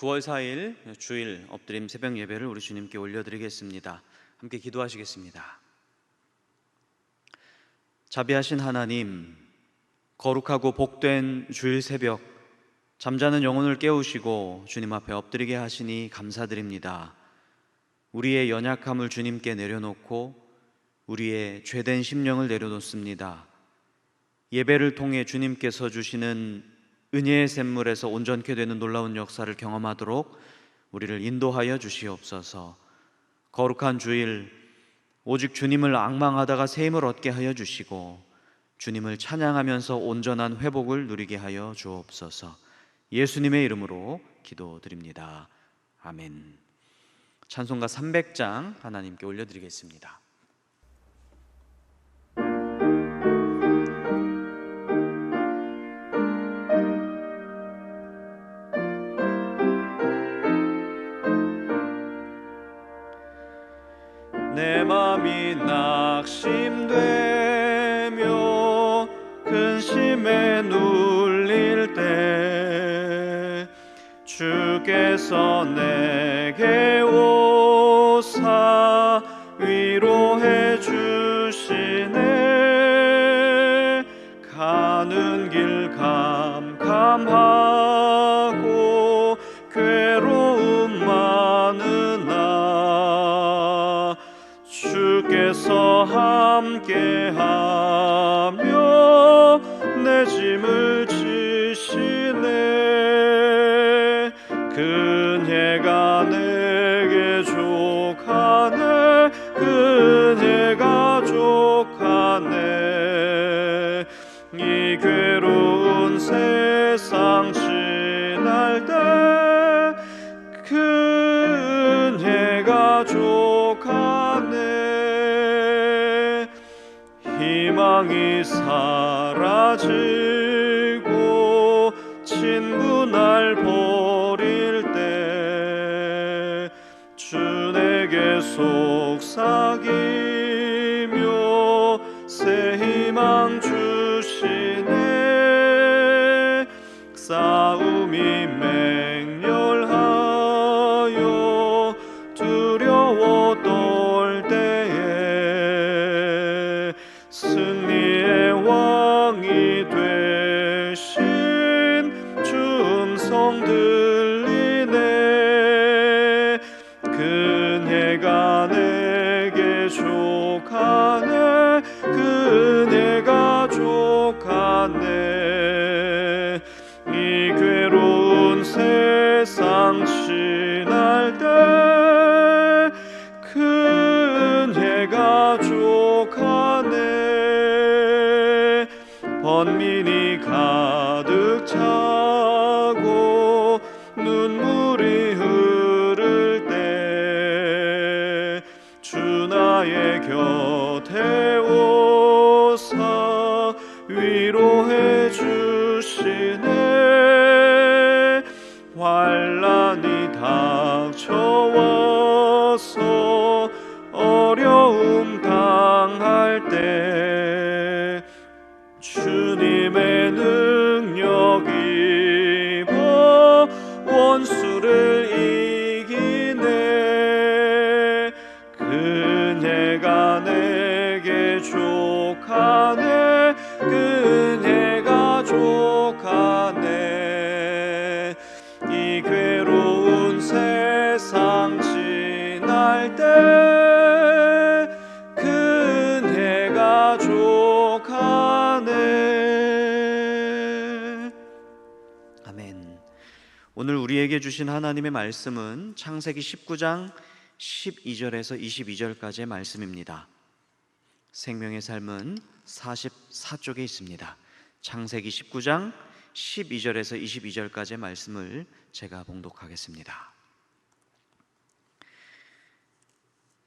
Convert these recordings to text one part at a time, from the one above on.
9월 4일 주일 엎드림 새벽 예배를 우리 주님께 올려드리겠습니다. 함께 기도하시겠습니다. 자비하신 하나님, 거룩하고 복된 주일 새벽, 잠자는 영혼을 깨우시고 주님 앞에 엎드리게 하시니 감사드립니다. 우리의 연약함을 주님께 내려놓고 우리의 죄된 심령을 내려놓습니다. 예배를 통해 주님께서 주시는 은혜의 샘물에서 온전케 되는 놀라운 역사를 경험하도록 우리를 인도하여 주시옵소서. 거룩한 주일, 오직 주님을 앙망하다가 새 힘을 얻게 하여 주시고 주님을 찬양하면서 온전한 회복을 누리게 하여 주옵소서. 예수님의 이름으로 기도드립니다. 아멘. 찬송가 300장 하나님께 올려드리겠습니다. 내 맘이 낙심되며 근심에 눌릴 때 주께서 내게 오사 위로해 주시네. 가는 길 캄캄하고 괴로움 많으나 주께서 함께하며 내 짐을 지시네. 그네가 내게 족하네. 그네가 족하네. 이 괴로운 세상 지날 때 그네가 족하네. 희망이 사라지고 친구 날 버릴 때 주 내게 속삭이며 새 희망 주시네. 싸움이 맹렬하여 두려워 떨 때에 승리의 왕이 되신 주 음성 들리네. 그네가 내게 족하네. 그네가 족하네. 이 괴로운 세상 지날 때 그네가 족하네. 번민이 가득 차고 눈물이 흐를 때 주 나의 곁에 오사 위로해 주시네. 환난이 닥쳐와서 어려움 당할 때 주님의 능력 입어 원수를 이기네. 그네가 내게 족하네. 그네가 족하네. 이 괴로운 세상 지날 때 그네가 족하네. 아멘. 오늘 우리에게 주신 하나님의 말씀은 창세기 19장 12절에서 22절까지의 말씀입니다. 생명의 삶은 44쪽에 있습니다. 창세기 19장 12절에서 22절까지의 말씀을 제가 봉독하겠습니다.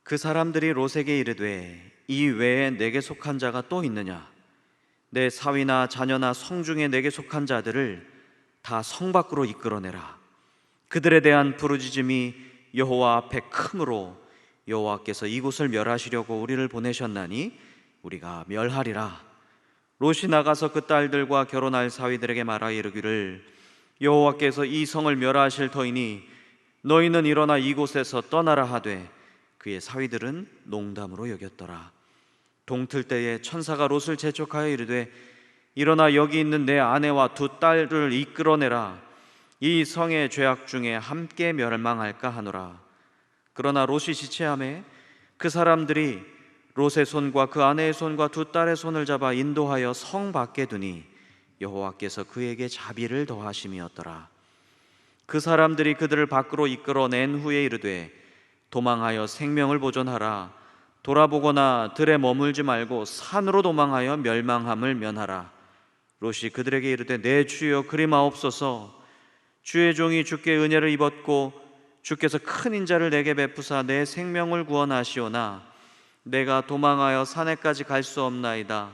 그 사람들이 롯에게 이르되 이 외에 내게 속한 자가 또 있느냐? 내 사위나 자녀나 성중에 내게 속한 자들을 다 성 밖으로 이끌어내라. 그들에 대한 부르짖음이 여호와 앞에 크므로 여호와께서 이곳을 멸하시려고 우리를 보내셨나니 우리가 멸하리라. 롯이 나가서 그 딸들과 결혼할 사위들에게 말하여 이르기를 여호와께서 이 성을 멸하실 터이니 너희는 일어나 이곳에서 떠나라 하되 그의 사위들은 농담으로 여겼더라. 동틀 때에 천사가 롯을 재촉하여 이르되 일어나 여기 있는 내 아내와 두 딸을 이끌어내라. 이 성의 죄악 중에 함께 멸망할까 하노라. 그러나 롯이 지체하매 그 사람들이 롯의 손과 그 아내의 손과 두 딸의 손을 잡아 인도하여 성 밖에 두니 여호와께서 그에게 자비를 더하심이었더라. 그 사람들이 그들을 밖으로 이끌어낸 후에 이르되 도망하여 생명을 보존하라. 돌아보거나 들에 머물지 말고 산으로 도망하여 멸망함을 면하라. 롯이 그들에게 이르되 내 주여 그리마옵소서. 주의 종이 주께 은혜를 입었고 주께서 큰 인자를 내게 베푸사 내 생명을 구원하시오나 내가 도망하여 산에까지 갈 수 없나이다.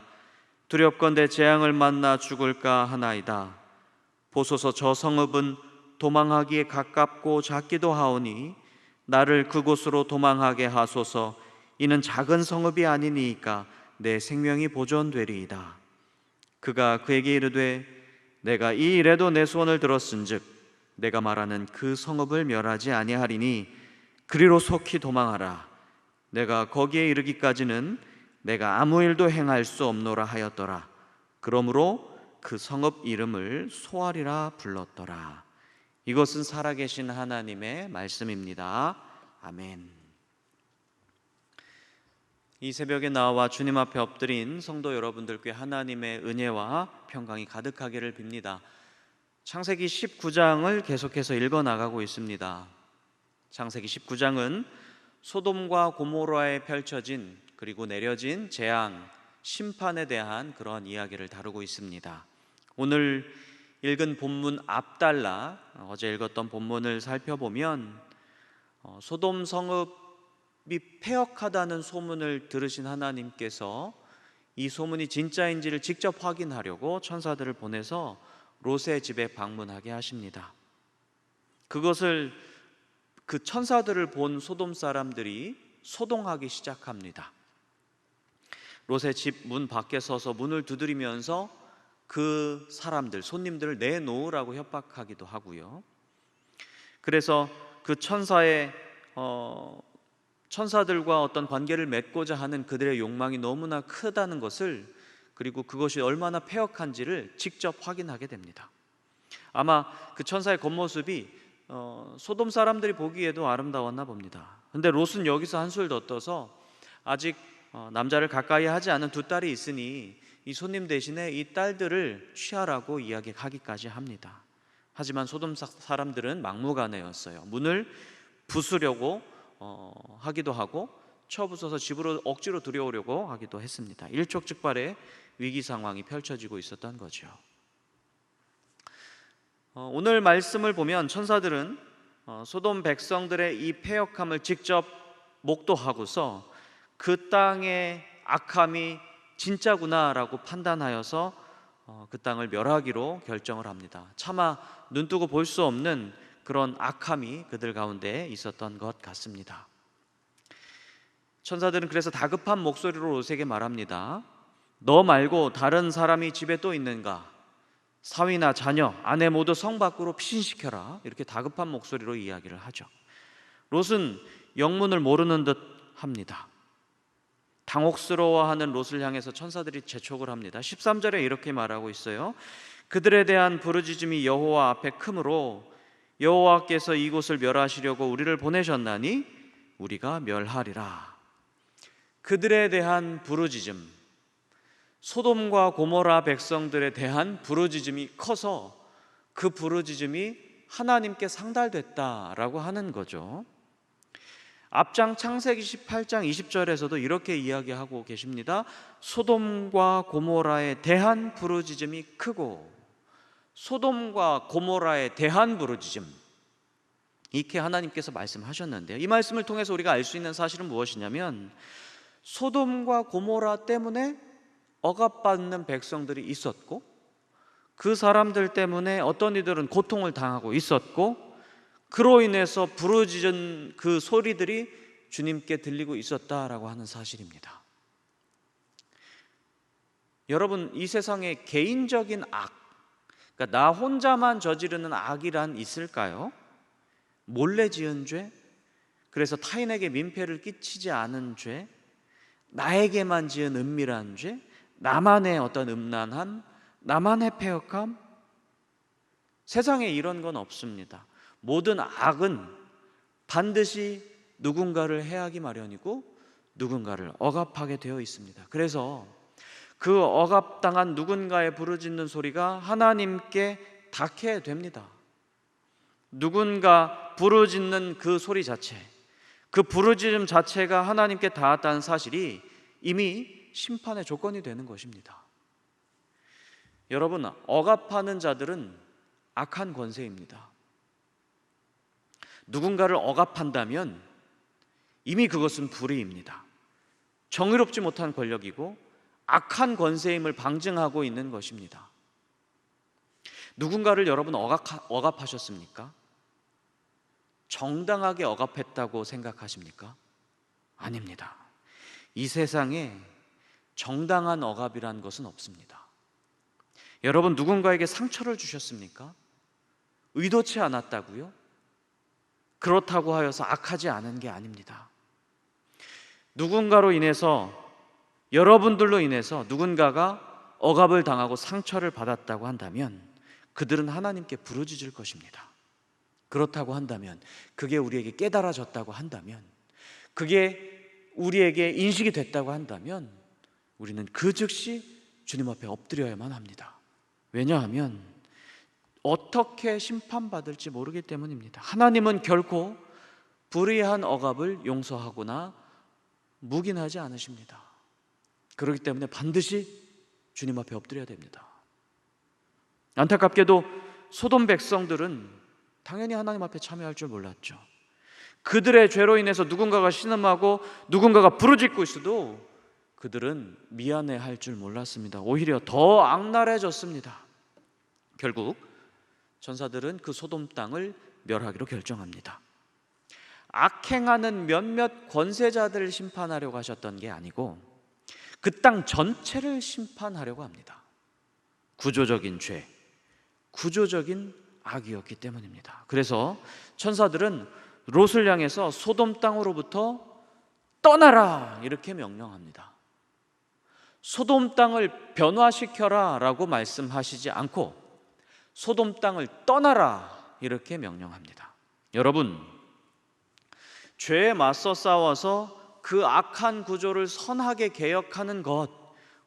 두렵건대 재앙을 만나 죽을까 하나이다. 보소서 저 성읍은 도망하기에 가깝고 작기도 하오니 나를 그곳으로 도망하게 하소서. 이는 작은 성읍이 아니니까 내 생명이 보존되리이다. 그가 그에게 이르되 내가 이 일에도 내 손을 들었은즉 내가 말하는 그 성읍을 멸하지 아니하리니 그리로 속히 도망하라. 내가 거기에 이르기까지는 내가 아무 일도 행할 수 없노라 하였더라. 그러므로 그 성읍 이름을 소알이라 불렀더라. 이것은 살아계신 하나님의 말씀입니다. 아멘. 이 새벽에 나와 주님 앞에 엎드린 성도 여러분들께 하나님의 은혜와 평강이 가득하기를 빕니다. 창세기 19장을 계속해서 읽어나가고 있습니다. 창세기 19장은 소돔과 고모라에 펼쳐진 그리고 내려진 재앙, 심판에 대한 그런 이야기를 다루고 있습니다. 오늘 읽은 본문 앞달라 어제 읽었던 본문을 살펴보면 소돔 성읍이 패역하다는 소문을 들으신 하나님께서 이 소문이 진짜인지를 직접 확인하려고 천사들을 보내서 롯의 집에 방문하게 하십니다. 그것을 그 천사들을 본 소돔 사람들이 소동하기 시작합니다. 롯의 집 문 밖에 서서 문을 두드리면서 그 사람들, 손님들을 내놓으라고 협박하기도 하고요. 그래서 그 천사들과 어떤 관계를 맺고자 하는 그들의 욕망이 너무나 크다는 것을, 그리고 그것이 얼마나 패역한지를 직접 확인하게 됩니다. 아마 그 천사의 겉모습이 소돔 사람들이 보기에도 아름다웠나 봅니다. 근데 롯은 여기서 한술 더 떠서 아직 남자를 가까이 하지 않은 두 딸이 있으니 이 손님 대신에 이 딸들을 취하라고 이야기하기까지 합니다. 하지만 소돔 사람들은 막무가내였어요. 문을 부수려고 하기도 하고 쳐부숴서 집으로 억지로 들여오려고 하기도 했습니다. 일촉즉발의 위기 상황이 펼쳐지고 있었던 거죠. 오늘 말씀을 보면 천사들은 소돔 백성들의 이 패역함을 직접 목도하고서 그 땅의 악함이 진짜구나라고 판단하여서 그 땅을 멸하기로 결정을 합니다. 차마 눈뜨고 볼 수 없는 그런 악함이 그들 가운데 있었던 것 같습니다. 천사들은 그래서 다급한 목소리로 롯에게 말합니다. 너 말고 다른 사람이 집에 또 있는가? 사위나 자녀, 아내 모두 성 밖으로 피신시켜라. 이렇게 다급한 목소리로 이야기를 하죠. 롯은 영문을 모르는 듯 합니다. 당혹스러워하는 롯을 향해서 천사들이 재촉을 합니다. 13절에 이렇게 말하고 있어요. 그들에 대한 부르짖음이 여호와 앞에 크므로 여호와께서 이곳을 멸하시려고 우리를 보내셨나니 우리가 멸하리라. 그들에 대한 부르짖음, 소돔과 고모라 백성들에 대한 부르짖음이 커서 그 부르짖음이 하나님께 상달됐다라고 하는 거죠. 앞장 창세기 18장 20절에서도 이렇게 이야기하고 계십니다. 소돔과 고모라에 대한 부르짖음이 크고, 소돔과 고모라에 대한 부르짖음, 이렇게 하나님께서 말씀하셨는데요. 이 말씀을 통해서 우리가 알 수 있는 사실은 무엇이냐면 소돔과 고모라 때문에 억압받는 백성들이 있었고, 그 사람들 때문에 어떤 이들은 고통을 당하고 있었고, 그로 인해서 부르짖은 그 소리들이 주님께 들리고 있었다라고 하는 사실입니다. 여러분, 이 세상에 개인적인 악, 그러니까 나 혼자만 저지르는 악이란 있을까요? 몰래 지은 죄? 그래서 타인에게 민폐를 끼치지 않은 죄? 나에게만 지은 은밀한 죄? 나만의 어떤 음란함? 나만의 패역함? 세상에 이런 건 없습니다. 모든 악은 반드시 누군가를 해하기 마련이고 누군가를 억압하게 되어 있습니다. 그래서 그 억압당한 누군가의 부르짖는 소리가 하나님께 닿게 됩니다. 누군가 부르짖는 그 소리 자체, 그 부르짖음 자체가 하나님께 닿았다는 사실이 이미 심판의 조건이 되는 것입니다. 여러분, 억압하는 자들은 악한 권세입니다. 누군가를 억압한다면 이미 그것은 불의입니다. 정의롭지 못한 권력이고 악한 권세임을 방증하고 있는 것입니다. 누군가를 여러분 억압하셨습니까? 정당하게 억압했다고 생각하십니까? 아닙니다. 이 세상에 정당한 억압이란 것은 없습니다. 여러분, 누군가에게 상처를 주셨습니까? 의도치 않았다고요? 그렇다고 하여서 악하지 않은 게 아닙니다. 누군가로 인해서, 여러분들로 인해서 누군가가 억압을 당하고 상처를 받았다고 한다면 그들은 하나님께 부르짖을 것입니다. 그렇다고 한다면, 그게 우리에게 깨달아졌다고 한다면, 그게 우리에게 인식이 됐다고 한다면 우리는 그 즉시 주님 앞에 엎드려야만 합니다. 왜냐하면 어떻게 심판받을지 모르기 때문입니다. 하나님은 결코 불의한 억압을 용서하거나 묵인하지 않으십니다. 그렇기 때문에 반드시 주님 앞에 엎드려야 됩니다. 안타깝게도 소돔 백성들은 당연히 하나님 앞에 참여할 줄 몰랐죠. 그들의 죄로 인해서 누군가가 신음하고 누군가가 부르짖고 있어도 그들은 미안해할 줄 몰랐습니다. 오히려 더 악랄해졌습니다. 결국 천사들은 그 소돔 땅을 멸하기로 결정합니다. 악행하는 몇몇 권세자들을 심판하려고 하셨던 게 아니고 그 땅 전체를 심판하려고 합니다. 구조적인 죄, 구조적인 악이었기 때문입니다. 그래서 천사들은 롯을 향해서 소돔 땅으로부터 떠나라 이렇게 명령합니다. 소돔 땅을 변화시켜라 라고 말씀하시지 않고 소돔 땅을 떠나라 이렇게 명령합니다. 여러분, 죄에 맞서 싸워서 그 악한 구조를 선하게 개혁하는 것,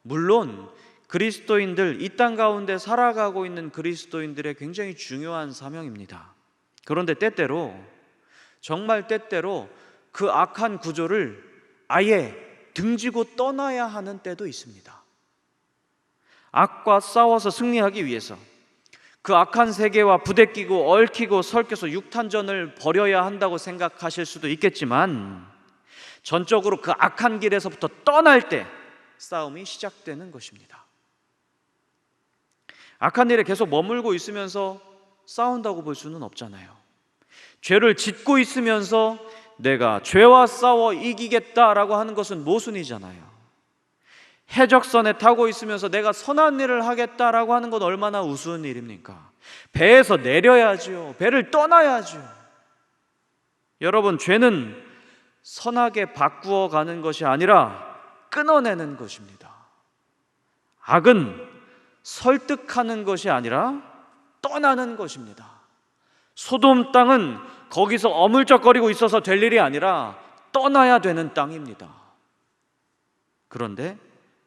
물론 그리스도인들, 이 땅 가운데 살아가고 있는 그리스도인들의 굉장히 중요한 사명입니다. 그런데 때때로, 정말 때때로 그 악한 구조를 아예 등지고 떠나야 하는 때도 있습니다. 악과 싸워서 승리하기 위해서 그 악한 세계와 부대끼고 얽히고 설켜서 육탄전을 벌여야 한다고 생각하실 수도 있겠지만 전적으로 그 악한 길에서부터 떠날 때 싸움이 시작되는 것입니다. 악한 일에 계속 머물고 있으면서 싸운다고 볼 수는 없잖아요. 죄를 짓고 있으면서 내가 죄와 싸워 이기겠다라고 하는 것은 모순이잖아요. 해적선에 타고 있으면서 내가 선한 일을 하겠다라고 하는 건 얼마나 우스운 일입니까? 배에서 내려야죠. 배를 떠나야죠. 여러분, 죄는 선하게 바꾸어 가는 것이 아니라 끊어내는 것입니다. 악은 설득하는 것이 아니라 떠나는 것입니다. 소돔 땅은 거기서 어물쩍거리고 있어서 될 일이 아니라 떠나야 되는 땅입니다. 그런데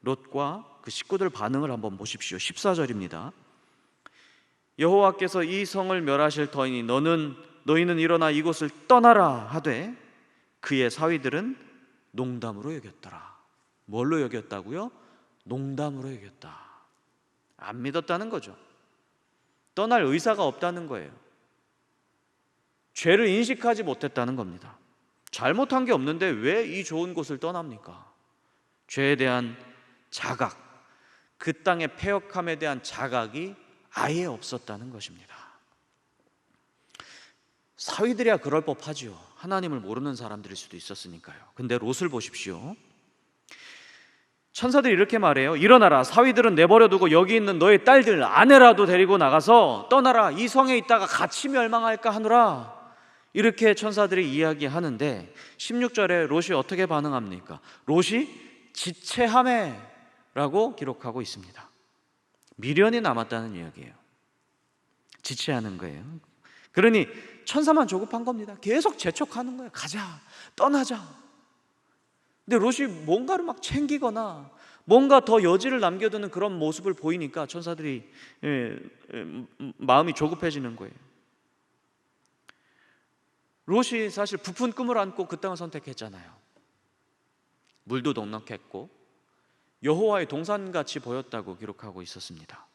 롯과 그 식구들 반응을 한번 보십시오. 14절입니다. 여호와께서 이 성을 멸하실 터이니 너희는 일어나 이곳을 떠나라 하되 그의 사위들은 농담으로 여겼더라. 뭘로 여겼다고요? 농담으로 여겼다. 안 믿었다는 거죠. 떠날 의사가 없다는 거예요. 죄를 인식하지 못했다는 겁니다. 잘못한 게 없는데 왜 이 좋은 곳을 떠납니까? 죄에 대한 자각, 그 땅의 패역함에 대한 자각이 아예 없었다는 것입니다. 사위들이야 그럴 법하지요. 하나님을 모르는 사람들일 수도 있었으니까요. 근데 롯을 보십시오. 천사들이 이렇게 말해요. 일어나라, 사위들은 내버려두고 여기 있는 너의 딸들 아내라도 데리고 나가서 떠나라. 이 성에 있다가 같이 멸망할까 하노라. 이렇게 천사들이 이야기하는데 16절에 롯이 어떻게 반응합니까? 롯이 지체하매 라고 기록하고 있습니다. 미련이 남았다는 이야기예요. 지체하는 거예요. 그러니 천사만 조급한 겁니다. 계속 재촉하는 거예요. 가자, 떠나자. 근데 롯이 뭔가를 막 챙기거나 뭔가 더 여지를 남겨두는 그런 모습을 보이니까 천사들이 마음이 조급해지는 거예요. 롯이 사실 부푼 꿈을 안고 그 땅을 선택했잖아요. 물도 넉넉했고 여호와의 동산같이 보였다고 기록하고 있었습니다.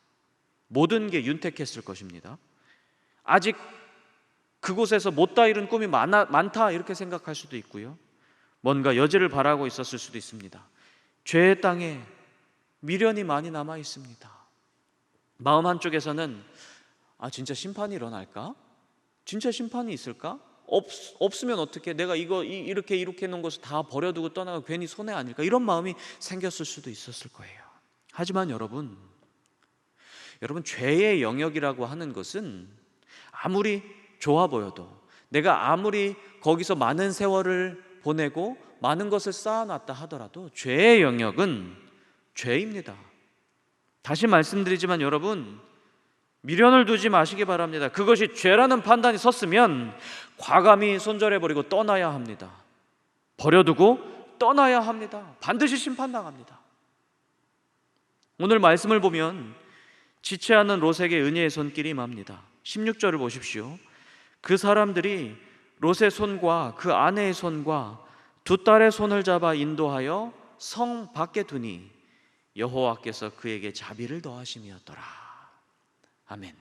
모든 게 윤택했을 것입니다. 아직 그곳에서 못다 이룬 꿈이 많다 이렇게 생각할 수도 있고요, 뭔가 여지를 바라고 있었을 수도 있습니다. 죄의 땅에 미련이 많이 남아 있습니다. 마음 한쪽에서는 진짜 심판이 일어날까? 진짜 심판이 있을까? 없으면 어떻게, 내가 이렇게 놓은 것을 다 버려두고 떠나가 괜히 손해 아닐까? 이런 마음이 생겼을 수도 있었을 거예요. 하지만 여러분, 죄의 영역이라고 하는 것은 아무리 좋아 보여도, 내가 아무리 거기서 많은 세월을 보내고 많은 것을 쌓아놨다 하더라도 죄의 영역은 죄입니다. 다시 말씀드리지만 여러분, 미련을 두지 마시기 바랍니다. 그것이 죄라는 판단이 섰으면 과감히 손절해버리고 떠나야 합니다. 버려두고 떠나야 합니다. 반드시 심판당합니다. 오늘 말씀을 보면 지체하는 롯에게 은혜의 손길이 임합니다. 16절을 보십시오. 그 사람들이 롯의 손과 그 아내의 손과 두 딸의 손을 잡아 인도하여 성 밖에 두니 여호와께서 그에게 자비를 더하심이었더라. 아멘.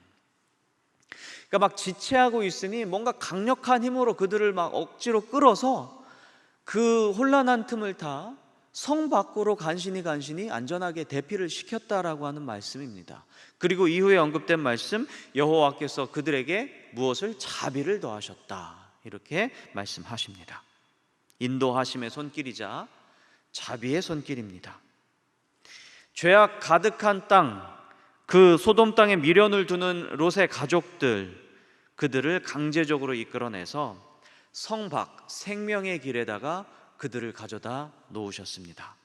그러니까 막 지체하고 있으니 뭔가 강력한 힘으로 그들을 막 억지로 끌어서 그 혼란한 틈을 타 성 밖으로 간신히 안전하게 대피를 시켰다라고 하는 말씀입니다. 그리고 이후에 언급된 말씀, 여호와께서 그들에게 무엇을? 자비를 더하셨다, 이렇게 말씀하십니다. 인도하심의 손길이자 자비의 손길입니다. 죄악 가득한 땅, 그 소돔 땅에 미련을 두는 롯의 가족들, 그들을 강제적으로 이끌어내서 성 밖 생명의 길에다가 그들을 가져다 놓으셨습니다.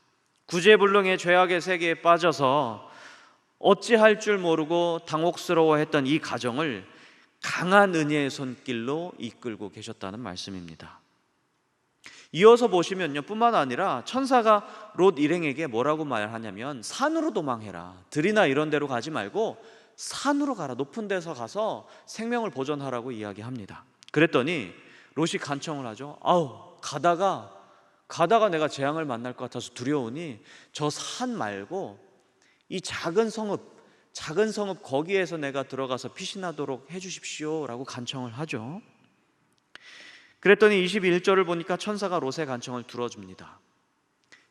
구제불능의 죄악의 세계에 빠져서 어찌할 줄 모르고 당혹스러워했던 이 가정을 강한 은혜의 손길로 이끌고 계셨다는 말씀입니다. 이어서 보시면요, 뿐만 아니라 천사가 롯 일행에게 뭐라고 말하냐면 산으로 도망해라. 들이나 이런 데로 가지 말고 산으로 가라. 높은 데서 가서 생명을 보존하라고 이야기합니다. 그랬더니 롯이 간청을 하죠. 가다가 내가 재앙을 만날 것 같아서 두려우니 저 산 말고 이 작은 성읍 거기에서 내가 들어가서 피신하도록 해주십시오 라고 간청을 하죠. 그랬더니 21절을 보니까 천사가 롯의 간청을 들어줍니다.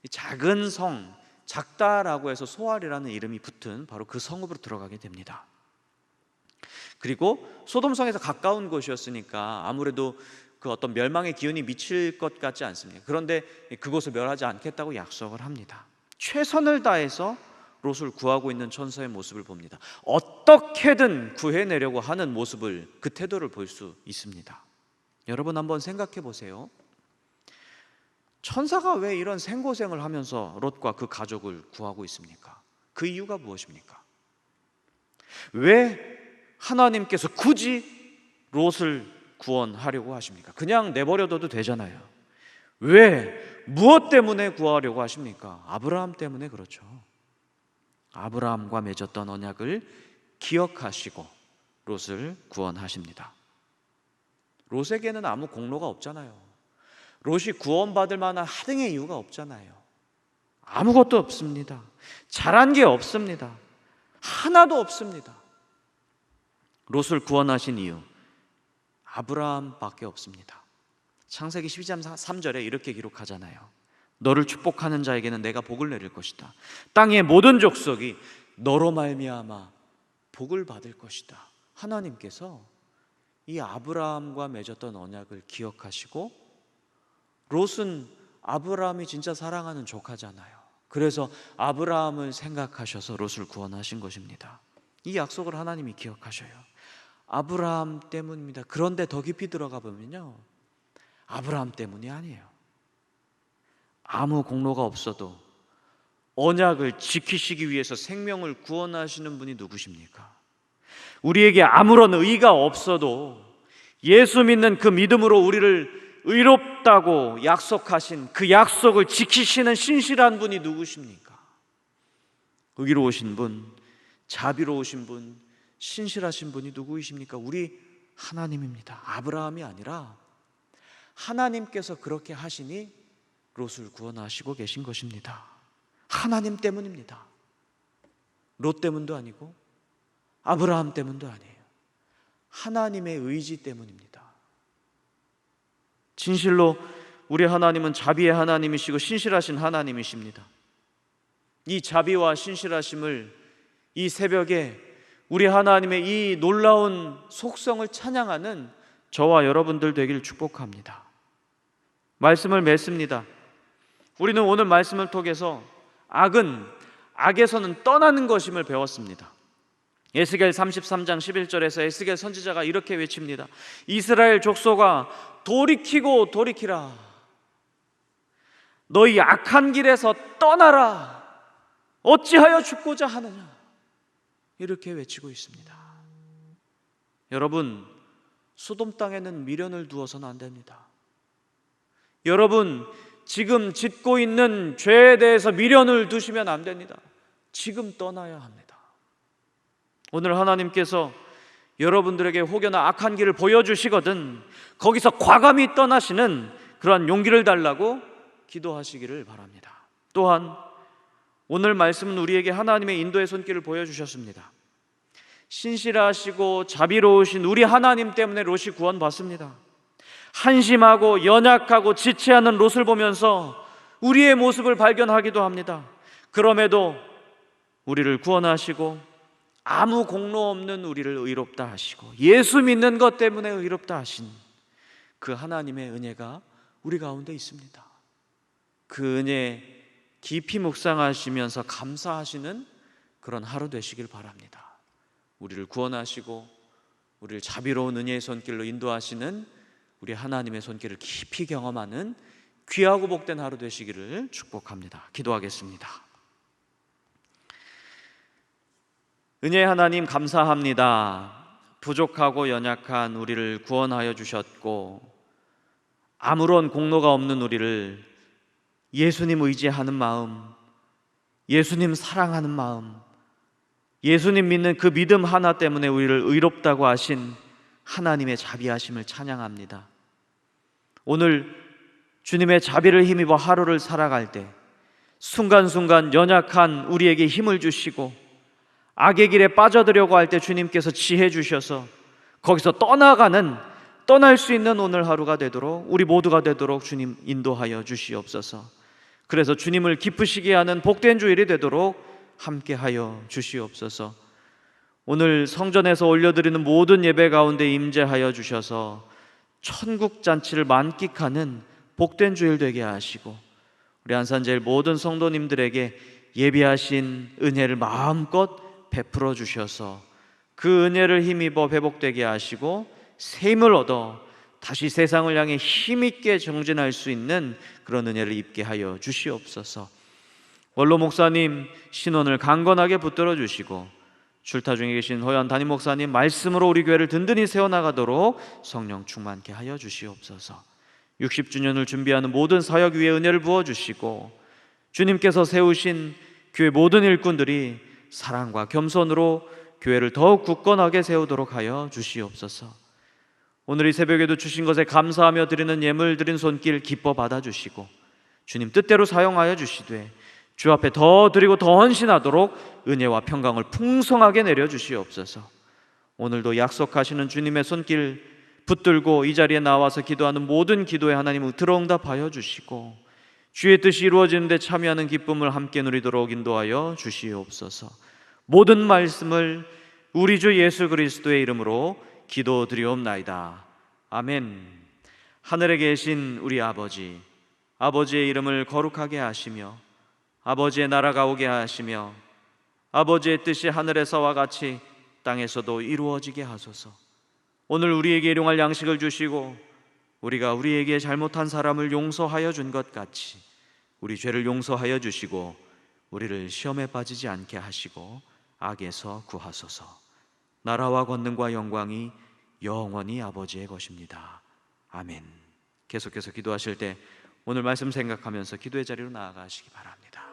이 작은 성, 작다라고 해서 소알이라는 이름이 붙은 바로 그 성읍으로 들어가게 됩니다. 그리고 소돔성에서 가까운 곳이었으니까 아무래도 그 어떤 멸망의 기운이 미칠 것 같지 않습니까? 그런데 그곳을 멸하지 않겠다고 약속을 합니다. 최선을 다해서 롯을 구하고 있는 천사의 모습을 봅니다. 어떻게든 구해내려고 하는 모습을, 그 태도를 볼 수 있습니다. 여러분 한번 생각해 보세요. 천사가 왜 이런 생고생을 하면서 롯과 그 가족을 구하고 있습니까? 그 이유가 무엇입니까? 왜 하나님께서 굳이 롯을 구원하려고 하십니까? 그냥 내버려둬도 되잖아요. 왜, 무엇 때문에 구하려고 하십니까? 아브라함 때문에 그렇죠. 아브라함과 맺었던 언약을 기억하시고 롯을 구원하십니다. 롯에게는 아무 공로가 없잖아요. 롯이 구원받을 만한 하등의 이유가 없잖아요. 아무것도 없습니다. 잘한 게 없습니다. 하나도 없습니다. 롯을 구원하신 이유, 아브라함밖에 없습니다. 창세기 12장 3절에 이렇게 기록하잖아요. 너를 축복하는 자에게는 내가 복을 내릴 것이다. 땅의 모든 족속이 너로 말미암아 복을 받을 것이다. 하나님께서 이 아브라함과 맺었던 언약을 기억하시고, 롯은 아브라함이 진짜 사랑하는 조카잖아요. 그래서 아브라함을 생각하셔서 롯을 구원하신 것입니다. 이 약속을 하나님이 기억하셔요. 아브라함 때문입니다. 그런데 더 깊이 들어가 보면요, 아브라함 때문이 아니에요. 아무 공로가 없어도 언약을 지키시기 위해서 생명을 구원하시는 분이 누구십니까? 우리에게 아무런 의가 없어도 예수 믿는 그 믿음으로 우리를 의롭다고 약속하신 그 약속을 지키시는 신실한 분이 누구십니까? 의로우신 분, 자비로우신 분, 신실하신 분이 누구이십니까? 우리 하나님입니다. 아브라함이 아니라 하나님께서 그렇게 하시니 롯을 구원하시고 계신 것입니다. 하나님 때문입니다. 롯 때문도 아니고 아브라함 때문도 아니에요. 하나님의 의지 때문입니다. 진실로 우리 하나님은 자비의 하나님이시고 신실하신 하나님이십니다. 이 자비와 신실하심을 이 새벽에 우리 하나님의 이 놀라운 속성을 찬양하는 저와 여러분들 되길 축복합니다. 말씀을 맺습니다. 우리는 오늘 말씀을 통해서 악은 악에서는 떠나는 것임을 배웠습니다. 에스겔 33장 11절에서 에스겔 선지자가 이렇게 외칩니다. 이스라엘 족속아 돌이키고 돌이키라. 너희 악한 길에서 떠나라. 어찌하여 죽고자 하느냐. 이렇게 외치고 있습니다. 여러분, 소돔 땅에는 미련을 두어서는 안 됩니다. 여러분, 지금 짓고 있는 죄에 대해서 미련을 두시면 안 됩니다. 지금 떠나야 합니다. 오늘 하나님께서 여러분들에게 혹여나 악한 길을 보여주시거든 거기서 과감히 떠나시는 그러한 용기를 달라고 기도하시기를 바랍니다. 또한 오늘 말씀은 우리에게 하나님의 인도의 손길을 보여주셨습니다. 신실하시고 자비로우신 우리 하나님 때문에 롯이 구원받습니다. 한심하고 연약하고 지체하는 롯을 보면서 우리의 모습을 발견하기도 합니다. 그럼에도 우리를 구원하시고 아무 공로 없는 우리를 의롭다 하시고 예수 믿는 것 때문에 의롭다 하신 그 하나님의 은혜가 우리 가운데 있습니다. 그 은혜 깊이 묵상하시면서 감사하시는 그런 하루 되시길 바랍니다. 우리를 구원하시고 우리를 자비로운 은혜의 손길로 인도하시는 우리 하나님의 손길을 깊이 경험하는 귀하고 복된 하루 되시기를 축복합니다. 기도하겠습니다. 은혜의 하나님 감사합니다. 부족하고 연약한 우리를 구원하여 주셨고 아무런 공로가 없는 우리를 예수님 의지하는 마음, 예수님 사랑하는 마음, 예수님 믿는 그 믿음 하나 때문에 우리를 의롭다고 하신 하나님의 자비하심을 찬양합니다. 오늘 주님의 자비를 힘입어 하루를 살아갈 때 순간순간 연약한 우리에게 힘을 주시고 악의 길에 빠져들려고 할 때 주님께서 지혜 주셔서 거기서 떠날 수 있는 오늘 하루가 되도록 우리 모두가 되도록 주님 인도하여 주시옵소서. 그래서 주님을 기쁘시게 하는 복된 주일이 되도록 함께하여 주시옵소서. 오늘 성전에서 올려드리는 모든 예배 가운데 임재하여 주셔서 천국 잔치를 만끽하는 복된 주일 되게 하시고 우리 안산제일 모든 성도님들에게 예비하신 은혜를 마음껏 베풀어 주셔서 그 은혜를 힘입어 회복되게 하시고 새 힘을 얻어 다시 세상을 향해 힘있게 정진할 수 있는 그런 은혜를 입게 하여 주시옵소서. 원로 목사님 신원을 강건하게 붙들어 주시고 출타 중에 계신 허연 담임 목사님 말씀으로 우리 교회를 든든히 세워나가도록 성령 충만케 하여 주시옵소서. 60주년을 준비하는 모든 사역 위에 은혜를 부어주시고 주님께서 세우신 교회 모든 일꾼들이 사랑과 겸손으로 교회를 더욱 굳건하게 세우도록 하여 주시옵소서. 오늘 이 새벽에도 주신 것에 감사하며 드리는 예물 드린 손길 기뻐 받아주시고 주님 뜻대로 사용하여 주시되 주 앞에 더 드리고 더 헌신하도록 은혜와 평강을 풍성하게 내려주시옵소서. 오늘도 약속하시는 주님의 손길 붙들고 이 자리에 나와서 기도하는 모든 기도에 하나님 들어응답하여 주시고 주의 뜻이 이루어지는 데 참여하는 기쁨을 함께 누리도록 인도하여 주시옵소서. 모든 말씀을 우리 주 예수 그리스도의 이름으로 기도드리옵나이다. 아멘. 하늘에 계신 우리 아버지, 아버지의 이름을 거룩하게 하시며 아버지의 나라가 오게 하시며 아버지의 뜻이 하늘에서와 같이 땅에서도 이루어지게 하소서. 오늘 우리에게 일용할 양식을 주시고 우리가 우리에게 잘못한 사람을 용서하여 준 것 같이 우리 죄를 용서하여 주시고 우리를 시험에 빠지지 않게 하시고 악에서 구하소서. 나라와 권능과 영광이 영원히 아버지의 것입니다. 아멘. 계속해서 기도하실 때 오늘 말씀 생각하면서 기도의 자리로 나아가시기 바랍니다.